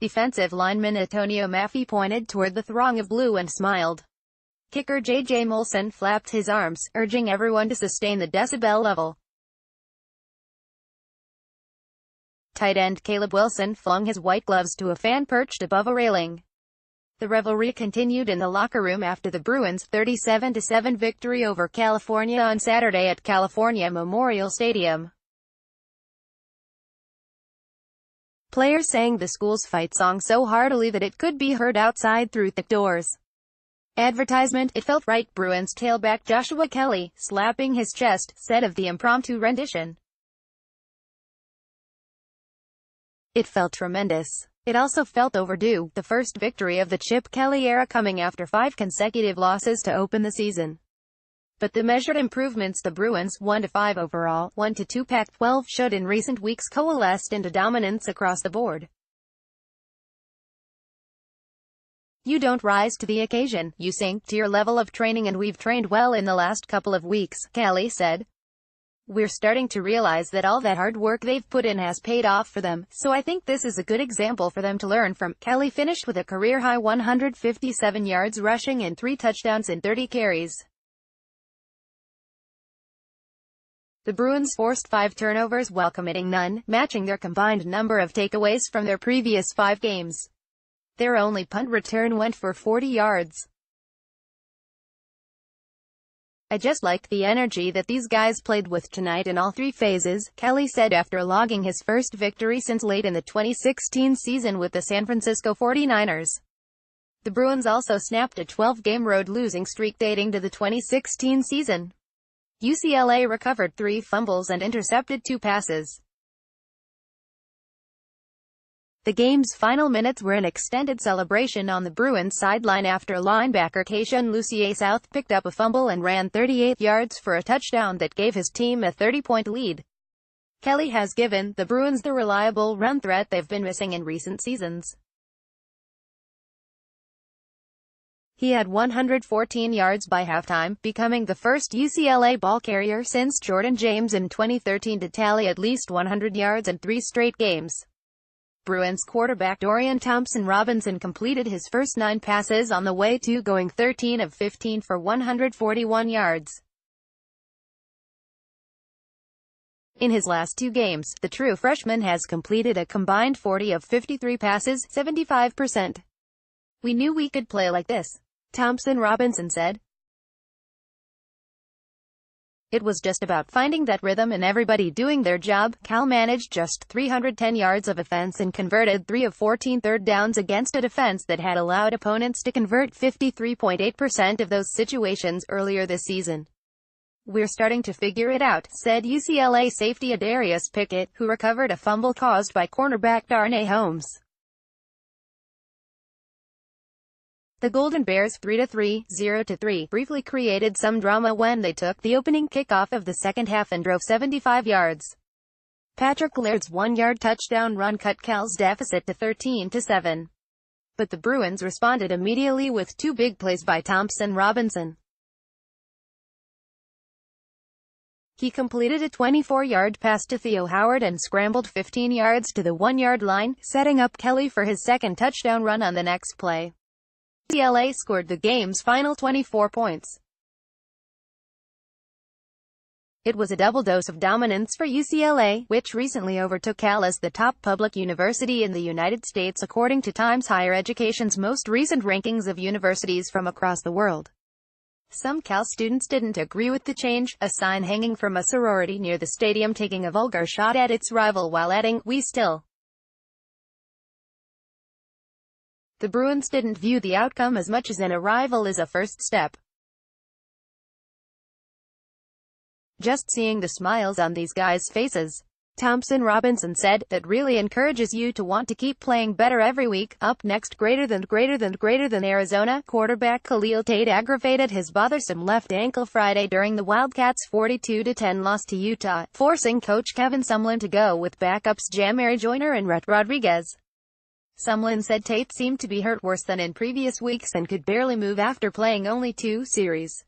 Defensive lineman Antonio Maffei pointed toward the throng of blue and smiled. Kicker J.J. Molson flapped his arms, urging everyone to sustain the decibel level. Tight end Caleb Wilson flung his white gloves to a fan perched above a railing. The revelry continued in the locker room after the Bruins' 37-7 victory over California on Saturday at California Memorial Stadium. Players sang the school's fight song so heartily that it could be heard outside through thick doors. Advertisement, "It felt right," Bruins tailback Joshua Kelly, slapping his chest, said of the impromptu rendition. "It felt tremendous. It also felt overdue, the first victory of the Chip Kelly era coming after 5 consecutive losses to open the season. But the measured improvements the Bruins, 1-5 overall, 1-2 Pac-12 showed in recent weeks coalesced into dominance across the board. You don't rise to the occasion, you sink to your level of training, and we've trained well in the last couple of weeks," Kelly said. "We're starting to realize that all that hard work they've put in has paid off for them, so I think this is a good example for them to learn from." Kelly finished with a career-high 157 yards rushing and 3 touchdowns in 30 carries. The Bruins forced 5 turnovers while committing none, matching their combined number of takeaways from their previous 5 games. Their only punt return went for 40 yards. "I just liked the energy that these guys played with tonight in all 3 phases," Kelly said after logging his first victory since late in the 2016 season with the San Francisco 49ers. The Bruins also snapped a 12-game road losing streak dating to the 2016 season. UCLA recovered 3 fumbles and intercepted 2 passes. The game's final minutes were an extended celebration on the Bruins sideline after linebacker Tayshaun Lucier-South picked up a fumble and ran 38 yards for a touchdown that gave his team a 30-point lead. Kelly has given the Bruins the reliable run threat they've been missing in recent seasons. He had 114 yards by halftime, becoming the first UCLA ball carrier since Jordan James in 2013 to tally at least 100 yards in 3 straight games. Bruins quarterback Dorian Thompson-Robinson completed his first 9 passes on the way to going 13 of 15 for 141 yards. In his last 2 games, the true freshman has completed a combined 40 of 53 passes, 75%. "We knew we could play like this," Thompson-Robinson said. "It was just about finding that rhythm and everybody doing their job." Cal managed just 310 yards of offense and converted 3 of 14 third downs against a defense that had allowed opponents to convert 53.8% of those situations earlier this season. "We're starting to figure it out," said UCLA safety Adarius Pickett, who recovered a fumble caused by cornerback Darnay Holmes. The Golden Bears' 3-3, 0-3 briefly created some drama when they took the opening kickoff of the second half and drove 75 yards. Patrick Laird's 1-yard touchdown run cut Cal's deficit to 13-7. But the Bruins responded immediately with 2 big plays by Thompson-Robinson. He completed a 24-yard pass to Theo Howard and scrambled 15 yards to the 1-yard line, setting up Kelly for his second touchdown run on the next play. UCLA scored the game's final 24 points. It was a double dose of dominance for UCLA, which recently overtook Cal as the top public university in the United States according to Times Higher Education's most recent rankings of universities from across the world. Some Cal students didn't agree with the change, a sign hanging from a sorority near the stadium taking a vulgar shot at its rival while adding, "We still." The Bruins didn't view the outcome as much as an arrival as a first step. "Just seeing the smiles on these guys' faces," Thompson-Robinson said, "that really encourages you to want to keep playing better every week." Up next, greater than Arizona quarterback Khalil Tate aggravated his bothersome left ankle Friday during the Wildcats' 42-10 loss to Utah, forcing coach Kevin Sumlin to go with backups Jamari Joyner and Rhett Rodriguez. Sumlin said Tate seemed to be hurt worse than in previous weeks and could barely move after playing only 2 series.